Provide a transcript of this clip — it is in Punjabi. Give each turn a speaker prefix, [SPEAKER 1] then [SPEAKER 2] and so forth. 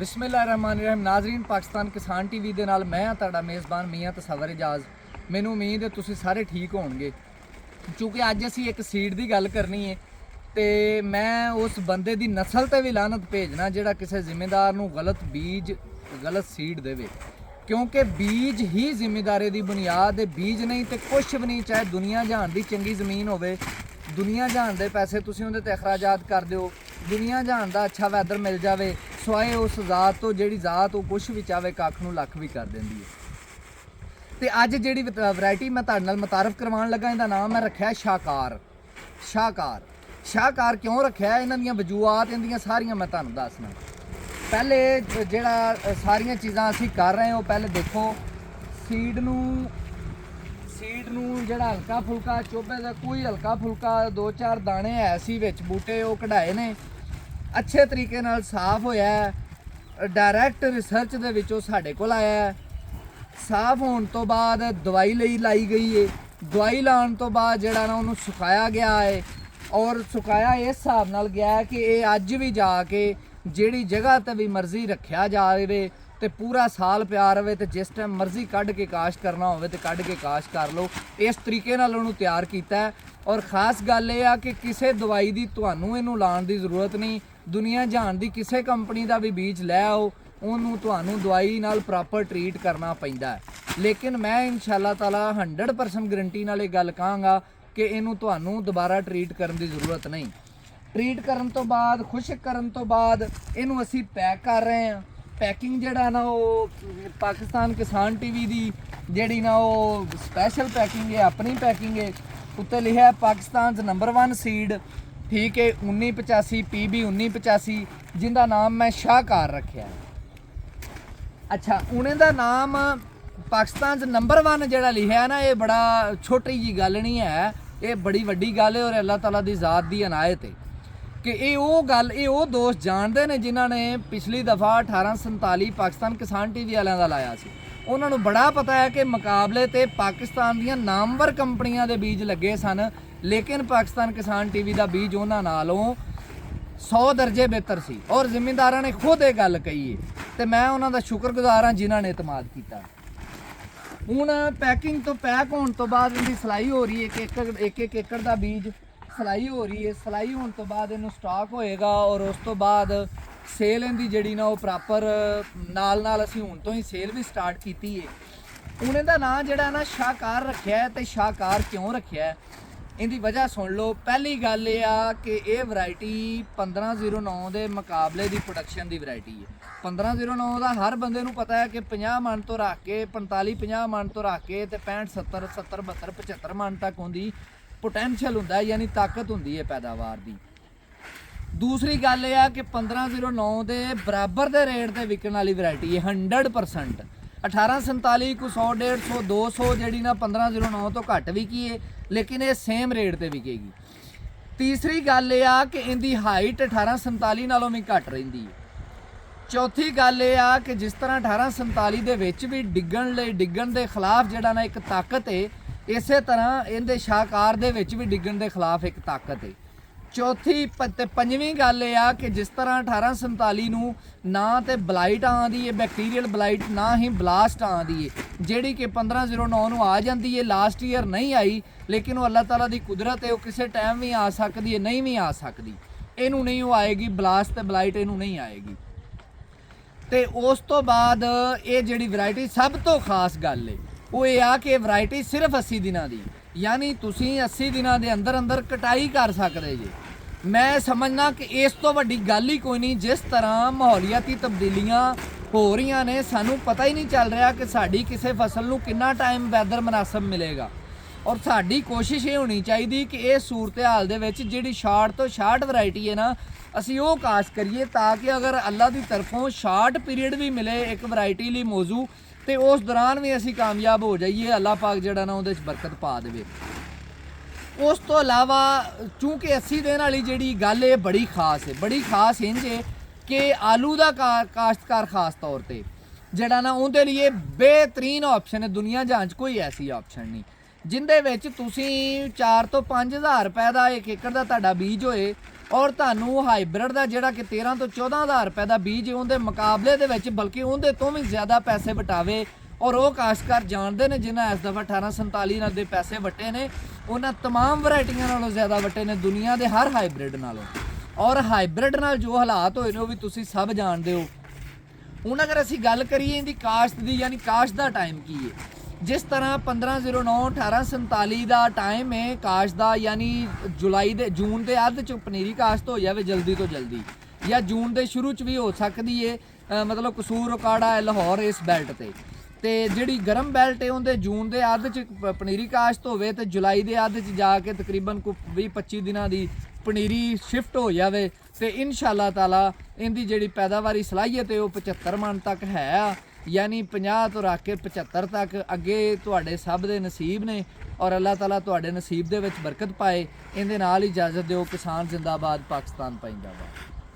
[SPEAKER 1] बिस्मिल्लाहिर्रहमानिर्रहीम। नाजरीन, पाकिस्तान किसान टीवी ਦੇ ਨਾਲ ਮੈਂ ਤੁਹਾਡਾ ਮੇਜ਼ਬਾਨ ਮੀਆਂ ਤਸਵਰ ਇਜਾਜ਼। ਮੈਨੂੰ ਉਮੀਦ ਹੈ ਤੁਸੀਂ ਸਾਰੇ ਠੀਕ ਹੋਣਗੇ। ਕਿਉਂਕਿ ਅੱਜ ਅਸੀਂ ਇੱਕ ਸੀਡ ਦੀ ਗੱਲ ਕਰਨੀ ਹੈ ਤੇ ਮੈਂ ਉਸ ਬੰਦੇ ਦੀ ਨਸਲ ਤੇ ਵੀ ਲਾਨਤ ਭੇਜਣਾ ਜਿਹੜਾ ਕਿਸੇ ਜ਼ਿੰਮੇਦਾਰ ਨੂੰ ਗਲਤ ਬੀਜ ਗਲਤ ਸੀਡ ਦੇਵੇ, ਕਿਉਂਕਿ ਬੀਜ ਹੀ ਜ਼ਿੰਮੇਦਾਰੀ ਦੀ ਬੁਨਿਆਦ ਹੈ। ਬੀਜ ਨਹੀਂ ਤੇ ਕੁਛ ਵੀ ਨਹੀਂ, ਚਾਹੇ ਦੁਨੀਆ ਜਹਾਨ ਦੀ ਚੰਗੀ ਜ਼ਮੀਨ ਹੋਵੇ, ਦੁਨੀਆ ਜਹਾਨ ਦੇ ਪੈਸੇ ਤੁਸੀਂ ਉਹਦੇ ਤੇ ਅਖਰਾਜਾਤ ਕਰ ਦਿਓ, ਦੁਨੀਆ ਜਹਾਨ ਦਾ ਅੱਛਾ ਵੈਦਰ ਮਿਲ ਜਾਵੇ, ਸਵਾਏ ਉਸ ਜ਼ਾਤ ਤੋਂ ਜਿਹੜੀ ਜ਼ਾਤ ਉਹ ਕੁਛ ਵੀ ਚਾਹਵੇ ਕੱਖ ਨੂੰ ਲੱਖ ਵੀ ਕਰ ਦਿੰਦੀ ਹੈ। ਤੇ ਅੱਜ ਜਿਹੜੀ ਵੈਰਾਈਟੀ ਮੈਂ ਤੁਹਾਡੇ ਨਾਲ ਮੁਤਾਰਫ ਕਰਵਾਉਣ ਲੱਗਾ, ਇਹਦਾ ਨਾਮ ਮੈਂ ਰੱਖਿਆ ਸ਼ਾਹਕਾਰ। ਸ਼ਾਹਕਾਰ ਕਿਉਂ ਰੱਖਿਆ, ਇਹਨਾਂ ਦੀਆਂ ਵਜੂਹਾਤ ਇਹਦੀਆਂ ਸਾਰੀਆਂ ਮੈਂ ਤੁਹਾਨੂੰ ਦੱਸਣਾ। ਪਹਿਲੇ ਜਿਹੜਾ ਸਾਰੀਆਂ ਚੀਜ਼ਾਂ ਅਸੀਂ ਕਰ ਰਹੇ ਹਾਂ, ਪਹਿਲੇ ਦੇਖੋ ਸੀਡ ਨੂੰ ਜਿਹੜਾ ਹਲਕਾ ਫੁਲਕਾ ਚੋਬੇ ਦਾ ਕੋਈ ਹਲਕਾ ਫੁਲਕਾ 2-4 ਦਾਣੇ ਹੈ ਸੀ ਵਿੱਚ ਬੂਟੇ, ਉਹ ਕਢਾਏ ਨੇ, ਅੱਛੇ ਤਰੀਕੇ ਨਾਲ ਸਾਫ਼ ਹੋਇਆ। ਡਾਇਰੈਕਟ ਰਿਸਰਚ ਦੇ ਵਿੱਚੋਂ ਸਾਡੇ ਕੋਲ ਆਇਆ। ਸਾਫ਼ ਹੋਣ ਤੋਂ ਬਾਅਦ ਦਵਾਈ ਲਾਈ ਗਈ ਹੈ। ਦਵਾਈ ਲਾਉਣ ਤੋਂ ਬਾਅਦ ਜਿਹੜਾ ਨਾ ਉਹਨੂੰ ਸੁਕਾਇਆ ਗਿਆ ਹੈ, ਔਰ ਸੁਕਾਇਆ ਇਸ ਹਿਸਾਬ ਨਾਲ ਗਿਆ ਕਿ ਇਹ ਅੱਜ ਵੀ ਜਾ ਕੇ ਜਿਹੜੀ ਜਗ੍ਹਾ ਤੇ ਵੀ ਮਰਜ਼ੀ ਰੱਖਿਆ ਜਾਵੇ ਤੇ ਪੂਰਾ ਸਾਲ ਪਿਆ ਰਵੇ, ਤੇ ਜਿਸ ਟਾਈਮ ਮਰਜ਼ੀ ਕੱਢ ਕੇ ਕਾਸ਼ ਕਰਨਾ ਹੋਵੇ ਤੇ ਕੱਢ ਕੇ ਕਾਸ਼ ਕਰ ਲਓ। ਇਸ ਤਰੀਕੇ ਨਾਲ ਉਹਨੂੰ ਤਿਆਰ ਕੀਤਾ। ਔਰ ख़ास ਗੱਲ ਇਹ ਆ ਕਿ ਕਿਸੇ ਦਵਾਈ ਦੀ ਤੁਹਾਨੂੰ ਇਹਨੂੰ ਲਾਉਣ ਦੀ ਜ਼ਰੂਰਤ ਨਹੀਂ। ਦੁਨੀਆ ਜਹਾਨ ਦੀ ਕਿਸੇ ਕੰਪਨੀ ਦਾ ਵੀ ਬੀਜ ਲੈ ਆਓ, ਉਹਨੂੰ ਤੁਹਾਨੂੰ ਦਵਾਈ ਨਾਲ ਪ੍ਰੋਪਰ ਟਰੀਟ ਕਰਨਾ ਪੈਂਦਾ। ਲੇਕਿਨ ਮੈਂ ਇਨਸ਼ਾਅੱਲਾ ਤਾਲਾ 100% ਗਰੰਟੀ ਨਾਲ ਇਹ ਗੱਲ ਕਹਾਂਗਾ ਕਿ ਇਹਨੂੰ ਤੁਹਾਨੂੰ ਦੁਬਾਰਾ ਟਰੀਟ ਕਰਨ ਦੀ ਜ਼ਰੂਰਤ ਨਹੀਂ। ਟਰੀਟ ਕਰਨ ਤੋਂ ਬਾਅਦ, ਖੁਸ਼ਕ ਕਰਨ ਤੋਂ ਬਾਅਦ ਇਹਨੂੰ ਅਸੀਂ ਪੈਕ ਕਰ ਰਹੇ ਹਾਂ। ਪੈਕਿੰਗ ਜਿਹੜਾ ਨਾ ਉਹ ਪਾਕਿਸਤਾਨ ਕਿਸਾਨ ਟੀਵੀ ਦੀ ਜਿਹੜੀ ਨਾ ਉਹ ਸਪੈਸ਼ਲ ਪੈਕਿੰਗ ਹੈ, ਆਪਣੀ ਪੈਕਿੰਗ ਹੈ। ਉੱਤੇ ਲਿਖਿਆ ਪਾਕਿਸਤਾਨ ਨੰਬਰ 1 ਸੀਡ, ਠੀਕ ਹੈ, 1985 PB 1985, ਜਿੰਦਾ ਨਾਮ ਮੈਂ ਸ਼ਾਹਕਾਰ ਰੱਖਿਆ। ਅੱਛਾ, ਉਹਨੇ ਦਾ ਨਾਮ ਪਾਕਿਸਤਾਨ ਨੰਬਰ 1 ਜਿਹੜਾ ਲਿਖਿਆ ਨਾ, ਇਹ ਬੜਾ ਛੋਟੀ ਜੀ ਗੱਲ ਨਹੀਂ ਹੈ, ਇਹ ਬੜੀ ਵੱਡੀ ਗੱਲ ਹੈ। ਔਰ ਅੱਲਾਹ ਤਾਲਾ ਦੀ ਜ਼ਾਤ ਦੀ ਅਨਾਇਤ ਹੈ ਕਿ ਇਹ ਉਹ ਦੋਸਤ ਜਾਣਦੇ ਨੇ ਜਿਨ੍ਹਾਂ ਨੇ ਪਿਛਲੀ ਦਫਾ 1847 ਪਾਕਿਸਤਾਨ ਕਿਸਾਨ ਟੀਵੀ ਵਾਲਿਆਂ ਦਾ ਲਾਇਆ ਸੀ। ਉਹਨਾਂ ਨੂੰ ਬੜਾ ਪਤਾ ਹੈ ਕਿ ਮੁਕਾਬਲੇ ਤੇ ਪਾਕਿਸਤਾਨ ਦੀਆਂ ਨਾਮਵਰ ਕੰਪਨੀਆਂ ਦੇ ਬੀਜ ਲੱਗੇ ਸਨ, ਲੇਕਿਨ ਪਾਕਿਸਤਾਨ ਕਿਸਾਨ ਟੀਵੀ ਦਾ ਬੀਜ ਉਹਨਾਂ ਨਾਲੋਂ 100 ਦਰਜੇ ਬਿਹਤਰ ਸੀ। ਔਰ ਜ਼ਿਮੀਂਦਾਰਾਂ ਨੇ ਖੁਦ ਇਹ ਗੱਲ ਕਹੀ ਹੈ ਤੇ ਮੈਂ ਉਹਨਾਂ ਦਾ ਸ਼ੁਕਰਗੁਜ਼ਾਰ ਹਾਂ ਜਿਨ੍ਹਾਂ ਨੇ ਇਤਮਾਦ ਕੀਤਾ। ਹੁਣ ਪੈਕਿੰਗ ਤੋਂ ਪੈਕ ਹੋਣ ਤੋਂ ਬਾਅਦ ਇਹਦੀ ਸਲਾਈ ਹੋ ਰਹੀ ਹੈ, ਇੱਕ ਏਕੜ ਦਾ ਬੀਜ ਸਲਾਈ ਹੋ ਰਹੀ ਹੈ। ਸਲਾਈ ਹੋਣ ਤੋਂ ਬਾਅਦ ਇਹਨੂੰ ਸਟਾਕ ਹੋਏਗਾ, ਔਰ ਉਸ ਤੋਂ ਬਾਅਦ ਸੇਲ ਇਹਦੀ ਜਿਹੜੀ ਨਾ ਉਹ ਪ੍ਰੋਪਰ ਨਾਲ ਅਸੀਂ ਹੁਣ ਤੋਂ ਹੀ ਸੇਲ ਵੀ ਸਟਾਰਟ ਕੀਤੀ ਹੈ। ਹੁਣ ਇਹਦਾ ਨਾਂ ਜਿਹੜਾ ਨਾ ਸ਼ਾਹਕਾਰ ਰੱਖਿਆ। ਤੇ ਸ਼ਾਹਕਾਰ ਕਿਉਂ ਰੱਖਿਆ, ਇਹਦੀ ਵਜ੍ਹਾ ਸੁਣ ਲਓ। ਪਹਿਲੀ ਗੱਲ ਇਹ ਆ ਕਿ ਇਹ ਵੈਰਾਈਟੀ 1509 ਦੇ ਮੁਕਾਬਲੇ ਦੀ ਪ੍ਰੋਡਕਸ਼ਨ ਦੀ ਵੈਰਾਈਟੀ ਹੈ। 1509 ਦਾ ਹਰ ਬੰਦੇ ਨੂੰ ਪਤਾ ਹੈ ਕਿ 50 ਮਣ ਤੋਂ ਰੱਖ ਕੇ 45-50 ਮਣ ਤੋਂ ਰੱਖ ਕੇ ਤੇ 65-70 70-72 75 ਮਣ ਤੱਕ ਹੁੰਦੀ ਪੋਟੈਂਸ਼ੀਅਲ ਹੁੰਦਾ, ਯਾਨੀ ਤਾਕਤ ਹੁੰਦੀ ਹੈ ਪੈਦਾਵਾਰ ਦੀ। ਦੂਸਰੀ ਗੱਲ ਇਹ ਆ ਕਿ 1509 ਦੇ ਬਰਾਬਰ ਦੇ ਰੇਟ ਤੇ ਵਿਕਣ ਵਾਲੀ ਵੈਰਾਈਟੀ ਹੈ 100%। 1847 ਕੋ 100 150 200 ਜਿਹੜੀ ਨਾ 1509 ਤੋਂ ਘੱਟ ਵਿਕੀ ਹੈ, ਲੇਕਿਨ ਇਹ ਸੇਮ ਰੇਟ ਤੇ ਵਿਕੇਗੀ। ਤੀਸਰੀ ਗੱਲ ਇਹ ਆ ਕਿ ਇਹਦੀ ਹਾਈਟ 1847 ਨਾਲੋਂ ਵੀ ਘੱਟ ਰਹਿੰਦੀ ਹੈ। ਚੌਥੀ ਗੱਲ ਇਹ ਆ ਕਿ ਜਿਸ ਤਰ੍ਹਾਂ 1847 ਦੇ ਵਿੱਚ ਵੀ ਡਿੱਗਣ ਦੇ ਖਿਲਾਫ ਜਿਹੜਾ ਨਾ ਇੱਕ ਤਾਕਤ ਹੈ, ਇਸੇ ਤਰ੍ਹਾਂ ਇਹਦੇ ਸ਼ਾਹਕਾਰ ਦੇ ਵਿੱਚ ਵੀ ਡਿੱਗਣ ਦੇ ਖਿਲਾਫ ਇੱਕ ਤਾਕਤ ਹੈ। ਚੌਥੀ ਤੇ ਪੰਜਵੀਂ ਗੱਲ ਇਹ ਆ ਕਿ ਜਿਸ ਤਰ੍ਹਾਂ 1847 ਨੂੰ ਨਾ ਤੇ ਬਲਾਈਟ ਆਉਂਦੀ ਹੈ, ਬੈਕਟੀਰੀਅਲ ਬਲਾਈਟ, ਨਾ ਹੀ ਬਲਾਸਟ ਆਉਂਦੀ ਹੈ, ਜਿਹੜੀ ਕਿ 1509 ਨੂੰ ਆ ਜਾਂਦੀ ਹੈ। ਲਾਸਟ ਈਅਰ ਨਹੀਂ ਆਈ, ਲੇਕਿਨ ਉਹ ਅੱਲਾਹ ਤਾਲਾ ਦੀ ਕੁਦਰਤ ਹੈ, ਉਹ ਕਿਸੇ ਟਾਈਮ ਵੀ ਆ ਸਕਦੀ ਹੈ, ਨਹੀਂ ਵੀ ਆ ਸਕਦੀ। ਇਹਨੂੰ ਨਹੀਂ ਉਹ ਆਏਗੀ, ਬਲਾਸਟ ਤੇ ਬਲਾਈਟ ਇਹਨੂੰ ਨਹੀਂ ਆਏਗੀ। ਤੇ ਉਸ ਤੋਂ ਬਾਅਦ ਇਹ ਜਿਹੜੀ ਵੈਰਾਈਟੀ ਸਭ ਤੋਂ ਖਾਸ ਗੱਲ ਹੈ ਉਹ ਇਹ ਆ ਕਿ ਇਹ ਵੈਰਾਈਟੀ ਸਿਰਫ 80 ਦਿਨਾਂ ਦੀ, ਯਾਨੀ ਤੁਸੀਂ 80 ਦਿਨਾਂ ਦੇ ਅੰਦਰ ਕਟਾਈ ਕਰ ਸਕਦੇ ਜੀ। ਮੈਂ ਸਮਝਣਾ ਕਿ ਇਸ ਤੋਂ ਵੱਡੀ ਗੱਲ ਹੀ ਕੋਈ ਨਹੀਂ। ਜਿਸ ਤਰ੍ਹਾਂ ਮਾਹੌਲੀਆਤੀ ਤਬਦੀਲੀਆਂ ਹੋ ਰਹੀਆਂ ਨੇ, ਸਾਨੂੰ ਪਤਾ ਹੀ ਨਹੀਂ ਚੱਲ ਰਿਹਾ ਕਿ ਸਾਡੀ ਕਿਸੇ ਫਸਲ ਨੂੰ ਕਿੰਨਾ ਟਾਈਮ ਵੈਦਰ ਮੁਨਾਸਬ ਮਿਲੇਗਾ। ਔਰ ਸਾਡੀ ਕੋਸ਼ਿਸ਼ ਇਹ ਹੋਣੀ ਚਾਹੀਦੀ ਕਿ ਇਹ ਸੂਰਤ ਹਾਲ ਦੇ ਵਿੱਚ ਜਿਹੜੀ ਸ਼ਾਰਟ ਤੋਂ ਸ਼ਾਰਟ ਵੈਰਾਈਟੀ ਹੈ ਨਾ, ਅਸੀਂ ਉਹ ਕਾਸ਼ ਕਰੀਏ ਤਾਂ ਕਿ ਅਗਰ ਅੱਲਾ ਦੀ ਤਰਫੋਂ ਸ਼ਾਰਟ ਪੀਰੀਅਡ ਵੀ ਮਿਲੇ ਇੱਕ ਵੈਰਾਈਟੀ ਲਈ ਮੌਜੂ, ਤੇ ਉਸ ਦੌਰਾਨ ਵੀ ਅਸੀਂ ਕਾਮਯਾਬ ਹੋ ਜਾਈਏ। ਅੱਲਾਹ ਪਾਕ ਜਿਹੜਾ ਨਾ ਉਹਦੇ 'ਚ ਬਰਕਤ ਪਾ ਦੇਵੇ। ਉਸ ਤੋਂ ਇਲਾਵਾ ਚੂँਕਿ 80 ਦਿਨ ਵਾਲੀ ਜਿਹੜੀ ਗੱਲ ਹੈ ਬੜੀ ਖਾਸ ਹੈ, ਬੜੀ ਖਾਸ ਇੰਝ ਹੈ ਕਿ ਆਲੂ ਦਾ ਕਾਸ਼ਤਕਾਰ ਖਾਸ ਤੌਰ ਤੇ ਜਿਹੜਾ ਨਾ ਉਹਦੇ ਲਈ ਬਿਹਤਰੀਨ ਆਪਸ਼ਨ ਹੈ। ਦੁਨੀਆ ਜਹਾਨ 'ਚ ਕੋਈ ਐਸੀ ਆਪਸ਼ਨ ਨਹੀਂ ਜਿੰਦੇ ਵਿੱਚ ਤੁਸੀਂ 4 ਤੋਂ 5000 ਰੁਪਏ ਦਾ ਇੱਕ ਏਕੜ ਦਾ ਤੁਹਾਡਾ ਬੀਜ ਹੋਏ ਔਰ ਤੁਹਾਨੂੰ ਹਾਈਬ੍ਰਿਡ ਦਾ ਜਿਹੜਾ ਕਿ 13 ਤੋਂ 14,000 ਰੁਪਏ ਦਾ ਬੀਜ ਉਹਦੇ ਮੁਕਾਬਲੇ ਦੇ ਵਿੱਚ ਬਲਕਿ ਉਹਦੇ ਤੋਂ ਵੀ ਜ਼ਿਆਦਾ ਪੈਸੇ ਵਟਾਵੇ। ਔਰ ਉਹ ਕਾਸ਼ਤਕਾਰ ਜਾਣਦੇ ਨੇ ਜਿਨ੍ਹਾਂ ਇਸ ਦਫਾ 1847 ਨਾਲ ਦੇ ਪੈਸੇ ਵਟੇ ਨੇ, ਉਹਨਾਂ तमाम ਵੈਰਾਈਟੀਆਂ ਨਾਲੋਂ ਜ਼ਿਆਦਾ ਵਟੇ ਨੇ ਦੁਨੀਆ ਦੇ ਹਰ ਹਾਈਬ੍ਰਿਡ ਨਾਲੋਂ। ਔਰ ਹਾਈਬ੍ਰਿਡ ਨਾਲ ਜੋ ਹਾਲਾਤ ਹੋਏ ਨੇ ਉਹ ਵੀ ਤੁਸੀਂ ਸਭ ਜਾਣਦੇ ਹੋ। ਹੁਣ ਅਗਰ ਅਸੀਂ ਗੱਲ ਕਰੀਏ ਇਹਦੀ ਕਾਸ਼ਤ ਦੀ, ਯਾਨੀ ਕਾਸ਼ਤ ਦਾ ਟਾਈਮ ਕੀ ਹੈ, ਜਿਸ ਤਰ੍ਹਾਂ 15/09/1847 ਦਾ ਟਾਈਮ ਹੈ ਕਾਸ਼ਤ ਦਾ, ਯਾਨੀ ਜੂਨ ਦੇ ਅੱਧ 'ਚ ਪਨੀਰੀ ਕਾਸ਼ਤ ਹੋ ਜਾਵੇ ਜਲਦੀ ਤੋਂ ਜਲਦੀ, ਜਾਂ ਜੂਨ ਦੇ ਸ਼ੁਰੂ 'ਚ ਵੀ ਹੋ ਸਕਦੀ ਹੈ। ਮਤਲਬ ਕਸੂਰ ਉਕਾੜਾ ਲਾਹੌਰ ਇਸ ਬੈਲਟ ਤੇ ਜਿਹੜੀ ਗਰਮ ਬੈਲਟ ਹੈ ਉਹਦੇ ਜੂਨ ਦੇ ਅੱਧ 'ਚ ਪਨੀਰੀ ਕਾਸ਼ਤ ਹੋਵੇ ਤੇ ਜੁਲਾਈ ਦੇ ਅੱਧ 'ਚ ਜਾ ਕੇ ਤਕਰੀਬਨ 20-25 ਦਿਨਾਂ ਦੀ ਪਨੀਰੀ ਸ਼ਿਫਟ ਹੋ ਜਾਵੇ ਤੇ ਇਨਸ਼ਾਅੱਲਾ ਤਾਲਾ ਇਹਦੀ ਜਿਹੜੀ ਪੈਦਾਵਾਰੀ ਸਲਾਹੀਅਤ ਹੈ ਉਹ 75 ਮਣ ਤੱਕ ਹੈ, ਯਾਨੀ 50 ਤੋਂ ਰੱਖ ਕੇ 75 ਤੱਕ ਅੱਗੇ ਤੁਹਾਡੇ ਸਭ ਦੇ ਨਸੀਬ ਨੇ। ਔਰ ਅੱਲਾਹ ਤਾਲਾ ਤੁਹਾਡੇ ਨਸੀਬ ਦੇ ਵਿੱਚ ਬਰਕਤ ਪਾਏ। ਇਹਦੇ ਨਾਲ ਇਜਾਜ਼ਤ ਦਿਓ। ਕਿਸਾਨ ਜ਼ਿੰਦਾਬਾਦ, ਪਾਕਿਸਤਾਨ ਪਾਇੰਦਾਬਾਦ।